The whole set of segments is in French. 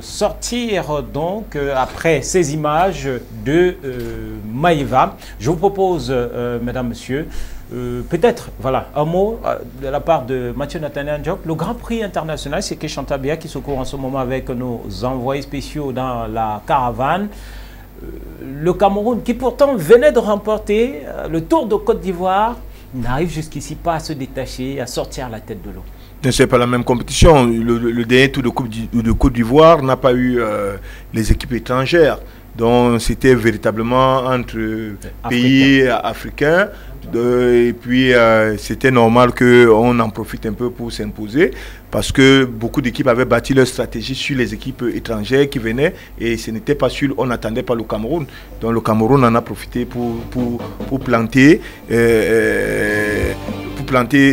sortir donc après ces images de Maïva. Je vous propose, mesdames, messieurs, peut-être voilà, un mot de la part de Mathieu Nathaniel Ndiok. Le Grand Prix international, c'est que Chantal Biya qui se court en ce moment avec nos envoyés spéciaux dans la caravane. Le Cameroun, qui pourtant venait de remporter le Tour de Côte d'Ivoire, n'arrive jusqu'ici pas à se détacher, à sortir la tête de l'eau. Ce n'est pas la même compétition. Le dernier Tour de Côte d'Ivoire n'a pas eu les équipes étrangères. Donc c'était véritablement entre pays africains. Et puis c'était normal qu'on en profite un peu pour s'imposer parce que beaucoup d'équipes avaient bâti leur stratégie sur les équipes étrangères qui venaient et ce n'était pas sûr, on n'attendait pas le Cameroun. Donc le Cameroun en a profité pour planter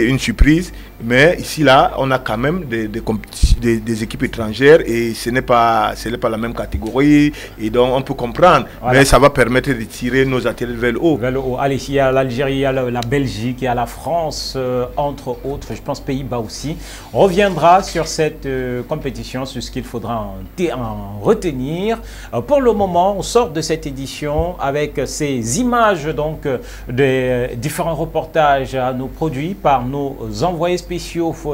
une surprise. Mais ici, là, on a quand même des équipes étrangères et ce n'est pas la même catégorie. Et donc, on peut comprendre. Voilà. Mais ça va permettre de tirer nos athlètes vers le haut. Vers le haut. Allez, il y a l'Algérie, il y a la Belgique, il y a la France, entre autres. Je pense Pays-Bas aussi. On reviendra sur cette compétition, sur ce qu'il faudra en retenir. Pour le moment, on sort de cette édition avec ces images donc, des différents reportages à nous produits par nos envoyés spéciaux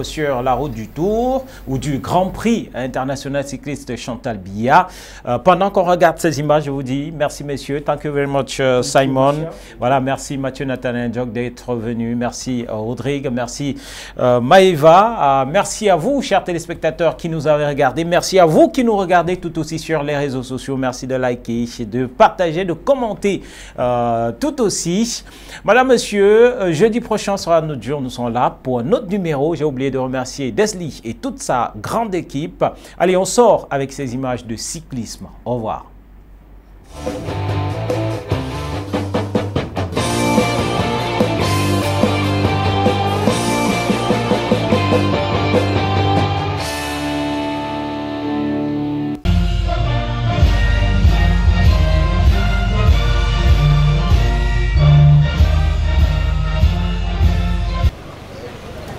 sur la route du Tour ou du Grand Prix international cycliste Chantal Biya. Pendant qu'on regarde ces images, je vous dis merci messieurs, thank you very much Simon. Voilà, merci Mathieu Nathaniel Ndiok d'être venu, merci Rodrigue, merci Maïva, merci à vous chers téléspectateurs qui nous avez regardés, merci à vous qui nous regardez tout aussi sur les réseaux sociaux, merci de liker, de partager, de commenter tout aussi. Madame, monsieur, jeudi prochain sera notre jour, nous sommes là pour un autre numéro. J'ai oublié de remercier Desli et toute sa grande équipe. Allez, on sort avec ces images de cyclisme. Au revoir.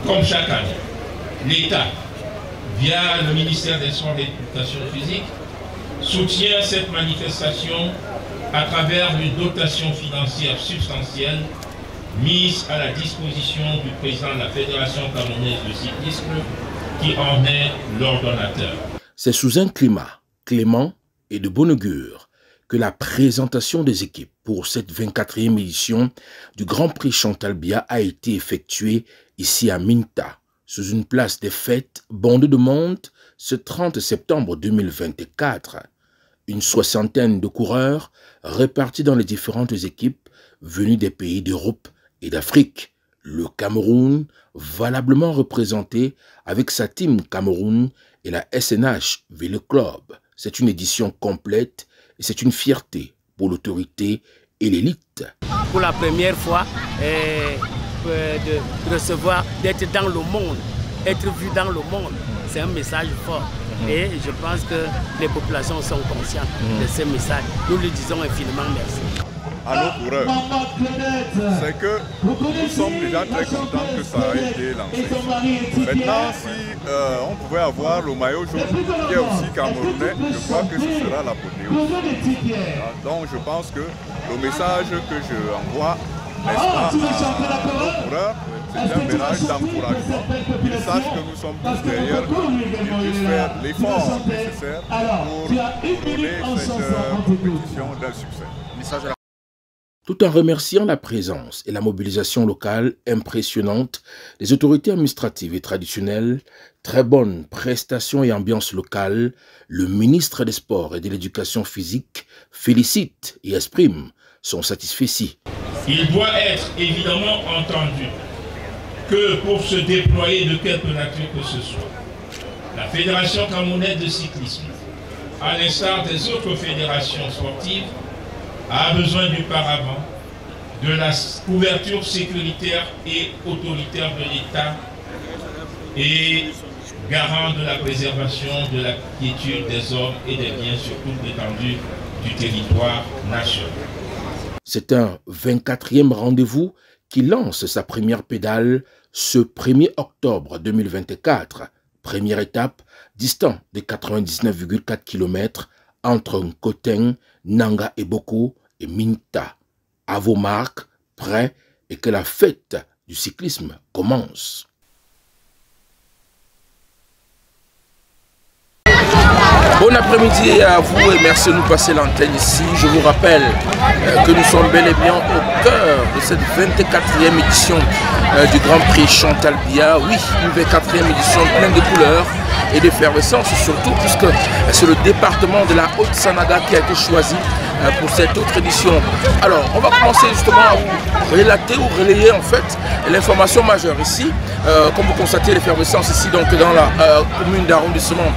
Comme chaque année, l'État, via le ministère des Sports et de l'Éducation physique, soutient cette manifestation à travers une dotation financière substantielle mise à la disposition du président de la Fédération camerounaise de cyclisme qui en est l'ordonnateur. C'est sous un climat clément et de bon augure que la présentation des équipes pour cette 24e édition du Grand Prix Chantal Biya a été effectuée ici à Minta, sous une place des fêtes bondée de monde ce 30 septembre 2024. Une soixantaine de coureurs répartis dans les différentes équipes venues des pays d'Europe et d'Afrique. Le Cameroun, valablement représenté avec sa team Cameroun et la SNH Vélo Club. C'est une édition complète et c'est une fierté pour l'autorité et l'élite. Pour la première fois, de recevoir, d'être dans le monde, être vu dans le monde, c'est un message fort. Et je pense que les populations sont conscientes de ce message. Nous lui disons infiniment merci. À nos coureurs, c'est que nous sommes déjà très contents que ça ait été lancé. Maintenant, si on pouvait avoir le maillot jaune qui est aussi camerounais, je crois que ce sera l'apothéose. Donc je pense que le message que je envoie à nos coureurs, c'est un message d'encouragement. Ils sachent que nous sommes tous derrière eux, ils puissent faire l'effort nécessaire pour donner cette compétition d'un succès. Tout en remerciant la présence et la mobilisation locale impressionnante des autorités administratives et traditionnelles, très bonne prestation et ambiance locale, le ministre des Sports et de l'Éducation physique félicite et exprime son satisfait. Il doit être évidemment entendu que pour se déployer de quelque nature que ce soit, la Fédération camerounaise de cyclisme, à l'instar des autres fédérations sportives, a besoin du paravent, de la couverture sécuritaire et autoritaire de l'État et garant de la préservation de la quiétude des hommes et des biens sur toute l'étendue du territoire national. C'est un 24e rendez-vous qui lance sa première pédale ce 1er octobre 2024. Première étape distant de 99,4 km entre Nkoteng, Nanga et Boko et Minta. À vos marques, prêts, et que la fête du cyclisme commence. Bon après-midi à vous et merci de nous passer l'antenne ici. Je vous rappelle que nous sommes bel et bien au cœur de cette 24e édition du Grand Prix Chantal Biya. Oui, une 24e édition pleine de couleurs et d'effervescence, surtout puisque c'est le département de la Haute-Sanaga qui a été choisi pour cette autre édition. Alors, on va commencer justement à vous relater ou relayer en fait l'information majeure ici. Comme vous constatez l'effervescence ici donc dans la commune d'arrondissement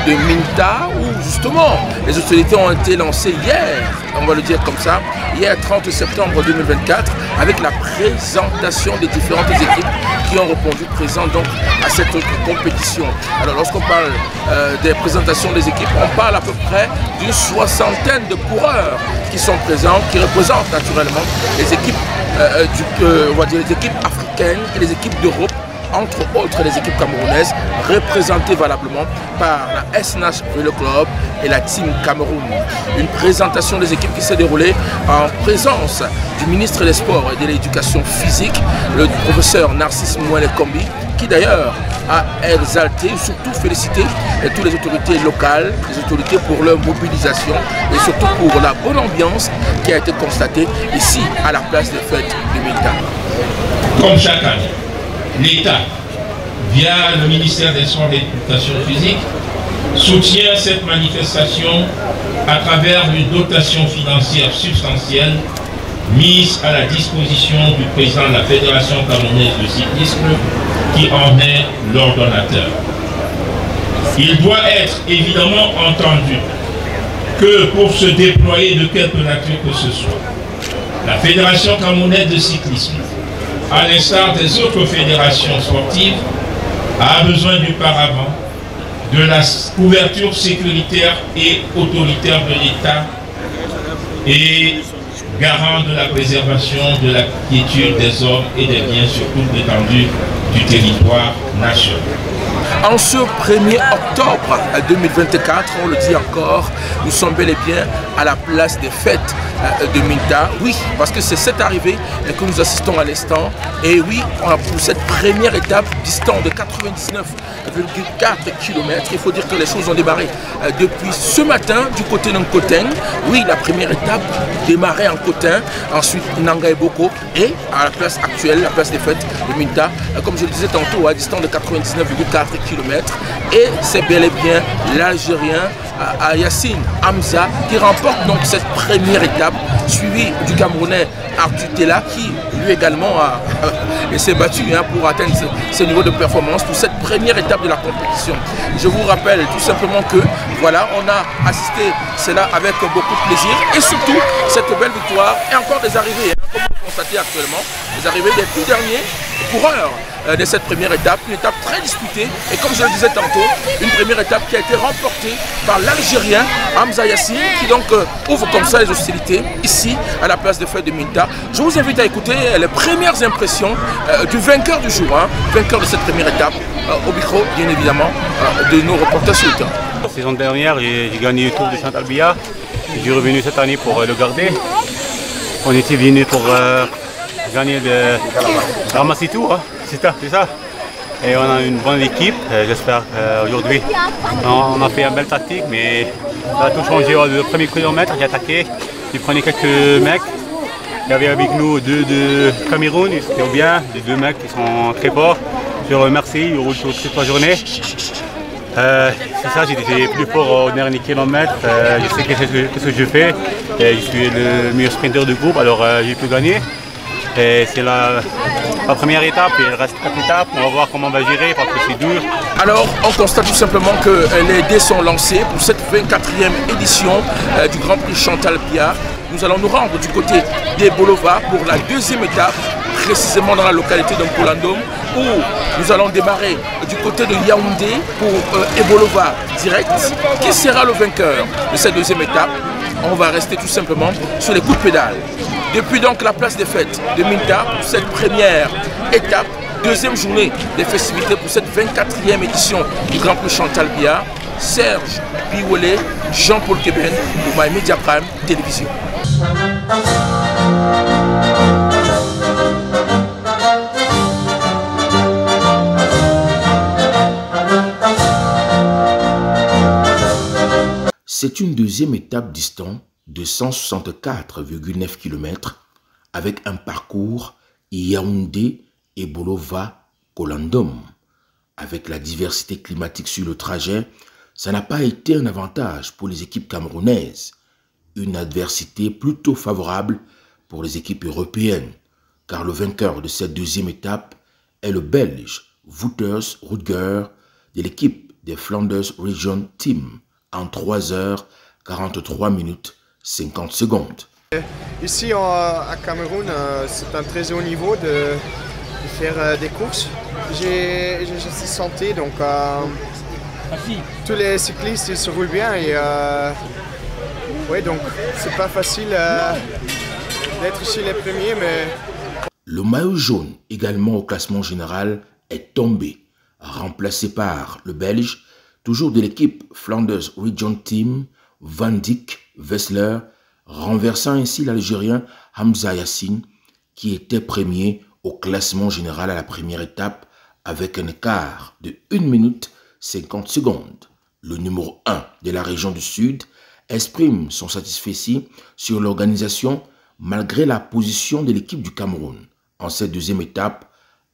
de Minta, où justement les hostilités ont été lancées hier, on va le dire comme ça, hier 30 septembre 2024, avec la présentation des différentes équipes qui ont répondu présent donc à cette compétition. Alors lorsqu'on parle des présentations des équipes, on parle à peu près d'une soixantaine de coureurs qui sont présents, qui représentent naturellement les équipes, on va dire les équipes africaines et les équipes d'Europe, entre autres les équipes camerounaises, représentées valablement par la SNH Vélo Club et la Team Cameroun. Une présentation des équipes qui s'est déroulée en présence du ministre des Sports et de l'Éducation physique, le professeur Narcisse Mouele-Kombi, qui d'ailleurs a exalté, surtout félicité toutes les autorités locales, les autorités pour leur mobilisation et surtout pour la bonne ambiance qui a été constatée ici à la place des fêtes de Minta. Comme chaque année, l'État, via le ministère des Sports et de l'Éducation physique, soutient cette manifestation à travers une dotation financière substantielle mise à la disposition du président de la Fédération camerounaise de cyclisme qui en est l'ordonnateur. Il doit être évidemment entendu que pour se déployer de quelque nature que ce soit, la Fédération camerounaise de cyclisme, à l'instar des autres fédérations sportives, a besoin du paravent de la couverture sécuritaire et autoritaire de l'État et garant de la préservation de la quiétude des hommes et des biens sur toute l'étendue du territoire national. En ce 1er octobre 2024, on le dit encore, nous sommes bel et bien à la place des fêtes de Minta. Oui, parce que c'est cette arrivée que nous assistons à l'instant. Et oui, pour cette première étape, distant de 99,4 km, il faut dire que les choses ont démarré depuis ce matin du côté de Nkoteng. Oui, la première étape démarrait en Nkoteng, ensuite Nanga et Boko, et à la place actuelle, la place des fêtes de Minta, comme je le disais tantôt, à distant de 99,4 km. Et c'est bel et bien l'Algérien Yassine Hamza qui remporte donc cette première étape, suivi du Camerounais Arthur Tella qui lui également s'est battu pour atteindre ce niveau de performance pour cette première étape de la compétition. Je vous rappelle tout simplement que voilà, on a assisté cela avec beaucoup de plaisir et surtout cette belle victoire et encore des arrivées, comme vous constatez actuellement, les arrivées des tout derniers coureurs de cette première étape, une étape très disputée et comme je le disais tantôt, une première étape qui a été remportée par l'Algérien Hamza Yassine qui donc ouvre comme ça les hostilités ici à la place des fêtes de Minta. Je vous invite à écouter les premières impressions du vainqueur du jour, vainqueur de cette première étape, au micro bien évidemment de nos reporters sur le terrain. La saison dernière, j'ai gagné le Tour de Chantal Biya. Je suis revenu cette année pour le garder. On était venu pour gagner le ramasser tout, c'est ça. Et on a une bonne équipe, j'espère qu'aujourd'hui on a fait une belle tactique, mais ça a tout changé. Le premier kilomètre, j'ai attaqué, j'ai pris quelques mecs. Il y avait avec nous deux de Cameroun, c'était bien, les deux mecs qui sont très forts. Je les remercie, ils roulent toute la journée. C'est ça, j'étais plus fort au dernier kilomètre, je sais qu'est-ce que je fais. Et je suis le meilleur sprinter du groupe, alors j'ai pu gagner. C'est la première étape, il reste 4 étapes, on va voir comment on va gérer parce que c'est dur. Alors on constate tout simplement que les dés sont lancés pour cette 24e édition du Grand Prix Chantal Biya. Nous allons nous rendre du côté d'Ebolova pour la deuxième étape, précisément dans la localité de Mpolandom, où nous allons démarrer du côté de Yaoundé pour Ebolova direct. Qui sera le vainqueur de cette deuxième étape? On va rester tout simplement sur les coups de pédale. Depuis donc la place des fêtes de Minta, pour cette première étape deuxième journée des festivités pour cette 24e édition du Grand Prix Chantal Biya. Serge Biwole, Jean-Paul Keben pour My Media Prime Télévision. C'est une deuxième étape distante de 164,9 km avec un parcours Yaoundé et Bolova-Kolandom. Avec la diversité climatique sur le trajet, ça n'a pas été un avantage pour les équipes camerounaises. Une adversité plutôt favorable pour les équipes européennes, car le vainqueur de cette deuxième étape est le Belge Wouters Rutger de l'équipe des Flanders Region Team en 3 heures 43 minutes 50 secondes. Ici à Cameroun, c'est un très haut niveau de faire des courses. J'ai cette santé, donc tous les cyclistes ils se roulent bien et ouais, donc c'est pas facile d'être chez les premiers, mais... Le maillot jaune, également au classement général, est tombé, remplacé par le Belge, toujours de l'équipe Flanders Region Team, Van Dijk Wessler, renversant ainsi l'Algérien Hamza Yassine, qui était premier au classement général à la première étape avec un écart de 1 minute 50 secondes. Le numéro 1 de la région du Sud exprime son satisfait sur l'organisation malgré la position de l'équipe du Cameroun. En cette deuxième étape,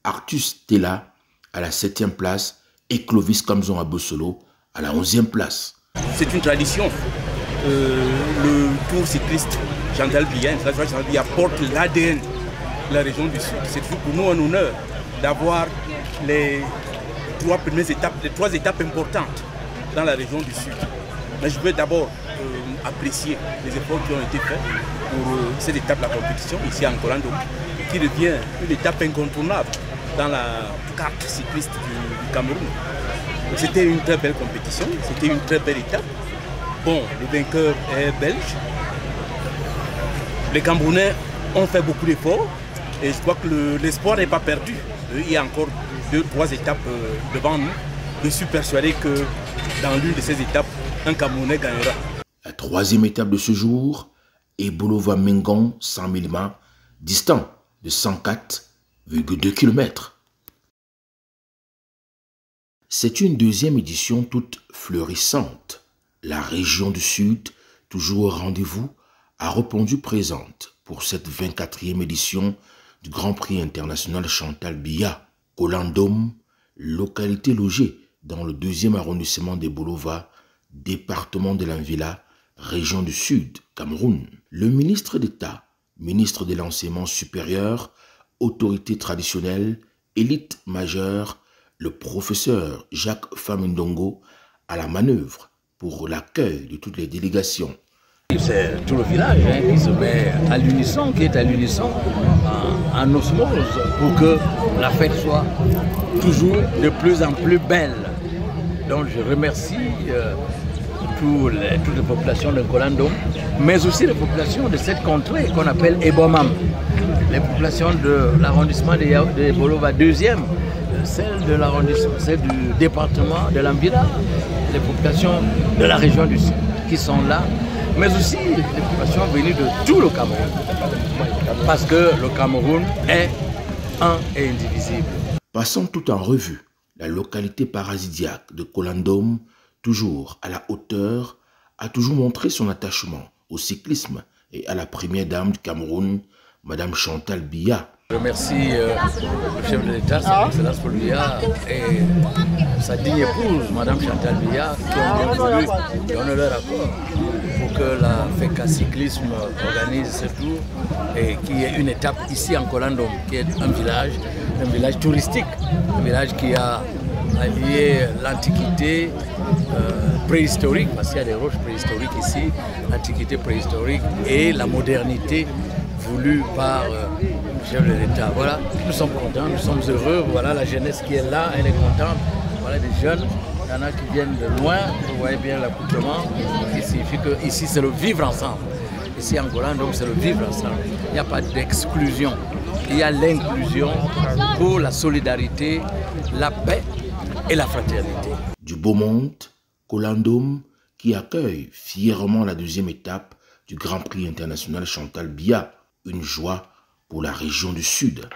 Artus Tella à la 7e place et Clovis Kamzon Abosolo à la 11e place. C'est une tradition. Le tour cycliste Chantal Biya, porte l'ADN de la région du Sud. C'est pour nous un honneur d'avoir les 3 étapes importantes dans la région du Sud. Mais je veux d'abord apprécier les efforts qui ont été faits pour cette étape de la compétition ici en Kolando, qui devient une étape incontournable dans la carte cycliste du Cameroun. C'était une très belle compétition, c'était une très belle étape. Bon, le vainqueur est belge. Les Camerounais ont fait beaucoup d'efforts et je crois que l'espoir n'est pas perdu. Il y a encore 2-3 étapes devant nous. Je suis persuadé que dans l'une de ces étapes, un Camerounais gagnera. La 3e étape de ce jour est Bolova-Mengon 100 millimètres, distant de 104,2 km. C'est une deuxième édition toute fleurissante. La région du Sud, toujours au rendez-vous, a répondu présente pour cette 24e édition du Grand Prix international Chantal Biya. Kolandom, localité logée dans le 2e arrondissement de Bolova, département de l'Anvila, région du Sud, Cameroun. Le ministre d'État, ministre de l'Enseignement supérieur, autorité traditionnelle, élite majeure, le professeur Jacques Famindongo à la manœuvre pour l'accueil de toutes les délégations. C'est tout le village qui se met à l'unisson, qui est à l'unisson, en osmose, pour que la fête soit toujours de plus en plus belle. Donc je remercie toutes les populations de Kolandom, mais aussi les populations de cette contrée qu'on appelle Ebomam, les populations de l'arrondissement de Bolova 2e, celle de l'arrondissement, celle du département de l'Anvila, les populations de la région du Sud qui sont là, mais aussi les populations venues de tout le Cameroun, parce que le Cameroun est un et indivisible. Passons tout en revue la localité paradisiaque de Kolandom, toujours à la hauteur, a toujours montré son attachement au cyclisme et à la première dame du Cameroun, Madame Chantal Biya. Je remercie le chef de l'État, son Excellence Paul Biya, et sa digne épouse, Madame Chantal Biya, qui ont bien voulu donner leur accord pour que la FECA Cyclisme organise ce tour et qu'il y ait une étape ici en Kolandom, qui est un village touristique, un village qui a allié l'antiquité préhistorique, parce qu'il y a des roches préhistoriques ici, l'antiquité préhistorique et la modernité voulue par le chef de l'État. Voilà, nous sommes contents, nous sommes heureux, voilà la jeunesse qui est là, elle est contente, voilà des jeunes, il y en a qui viennent de loin, vous voyez bien l'accoutrement, qui signifie que ici c'est le vivre ensemble. Ici en Colandom, c'est le vivre ensemble. Il n'y a pas d'exclusion. Il y a l'inclusion pour la solidarité, la paix et la fraternité. Du beau monde, Colandom, qui accueille fièrement la deuxième étape du Grand Prix international Chantal Biya, une joie pour la région du Sud.